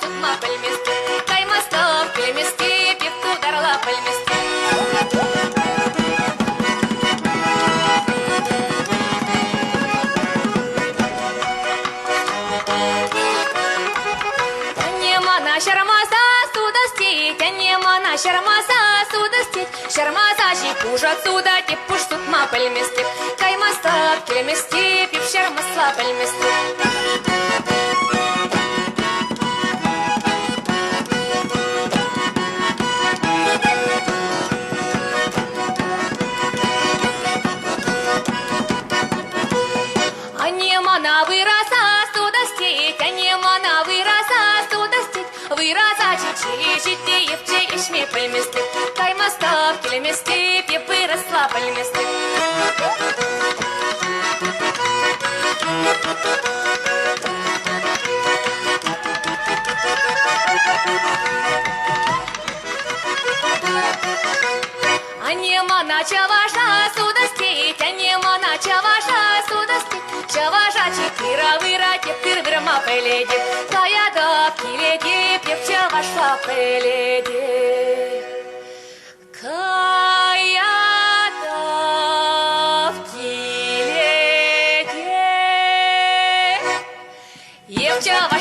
tutma pălmiste, cai mă stă pălmiste, pieptul dar la pălmiste. Тянемана шармаса судости, тянемана шармаса судости, шармаса жипуж отсюда, типуш tutma pălmiste, cai mă stă pălmiste, piep шармаса pălmiste. Анемана выраса судостить, анемана выраса судостить, выраса чичи, жити евче ишми пыльместик, каймастап келеместик, еп выросла пыльместик. Анемана чаваша судостить, анемана чаваша судостить, чаваша читира выра тепир вырма пеледи, кая да киледи, пеп чаваша пеледи. Кая да киледи, еп чаваша